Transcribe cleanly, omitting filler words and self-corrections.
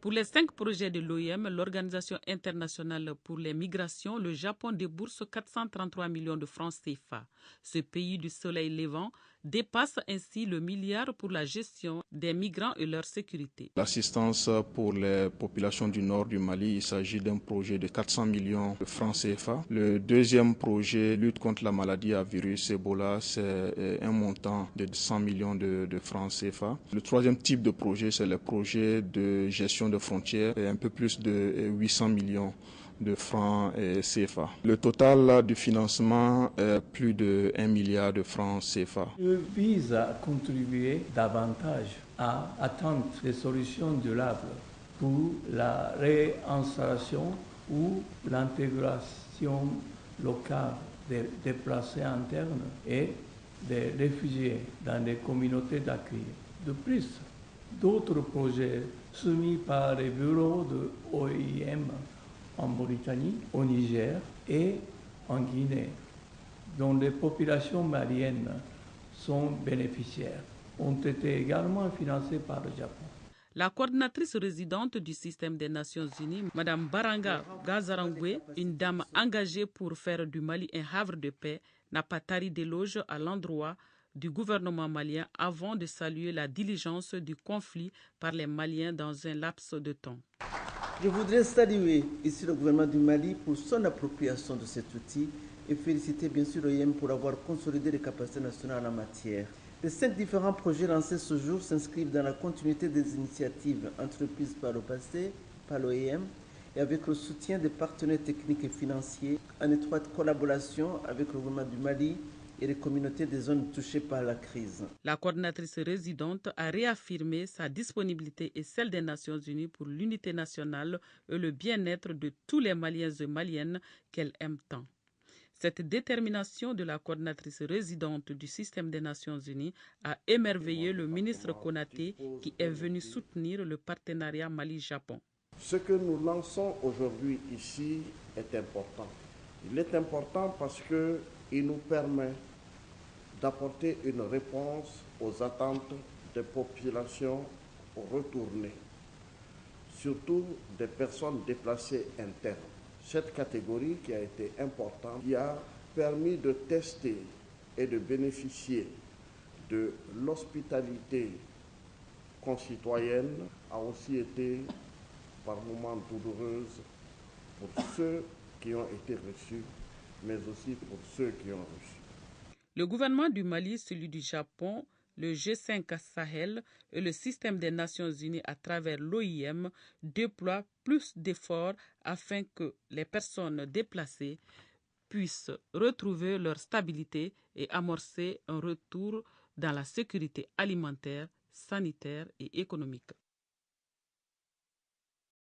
Pour les 5 projets de l'OIM, l'Organisation internationale pour les migrations, le Japon débourse 433 millions de francs CFA. Ce pays du soleil levant dépasse ainsi le milliard pour la gestion des migrants et leur sécurité. L'assistance pour les populations du nord du Mali, il s'agit d'un projet de 400 millions de francs CFA. Le deuxième projet, lutte contre la maladie à virus Ebola, c'est un montant de 100 millions de francs CFA. Le troisième type de projet, c'est le projet de gestion de frontières, et un peu plus de 800 millions de francs CFA. Le total du financement est plus de 1 milliard de francs CFA. Je vise à contribuer davantage à atteindre des solutions durables pour la réinstallation ou l'intégration locale des déplacés internes et des réfugiés dans les communautés d'accueil. De plus, d'autres projets soumis par les bureaux de l'OIM en Mauritanie, au Niger et en Guinée, dont les populations maliennes sont bénéficiaires, ont été également financés par le Japon. La coordinatrice résidente du système des Nations Unies, Mme Baranga Gazarangwe, une dame engagée pour faire du Mali un havre de paix, n'a pas tari d'éloges à l'endroit du gouvernement malien avant de saluer la diligence du conflit par les Maliens dans un laps de temps. Je voudrais saluer ici le gouvernement du Mali pour son appropriation de cet outil et féliciter bien sûr l'OIM pour avoir consolidé les capacités nationales en la matière. Les 5 différents projets lancés ce jour s'inscrivent dans la continuité des initiatives entreprises par le passé, par l'OIM, et avec le soutien des partenaires techniques et financiers, en étroite collaboration avec le gouvernement du Mali et les communautés des zones touchées par la crise. La coordinatrice résidente a réaffirmé sa disponibilité et celle des Nations Unies pour l'unité nationale et le bien-être de tous les Maliens et Maliennes qu'elle aime tant. Cette détermination de la coordinatrice résidente du système des Nations Unies a émerveillé le ministre Konaté qui est venu soutenir le partenariat Mali-Japon. Ce que nous lançons aujourd'hui ici est important. Il est important parce qu'il nous permet d'apporter une réponse aux attentes des populations retournées, surtout des personnes déplacées internes. Cette catégorie qui a été importante, qui a permis de tester et de bénéficier de l'hospitalité concitoyenne, a aussi été par moments douloureuse pour ceux qui ont été reçus, mais aussi pour ceux qui ont reçu. Le gouvernement du Mali, celui du Japon, le G5 Sahel et le système des Nations Unies à travers l'OIM déploient plus d'efforts afin que les personnes déplacées puissent retrouver leur stabilité et amorcer un retour dans la sécurité alimentaire, sanitaire et économique.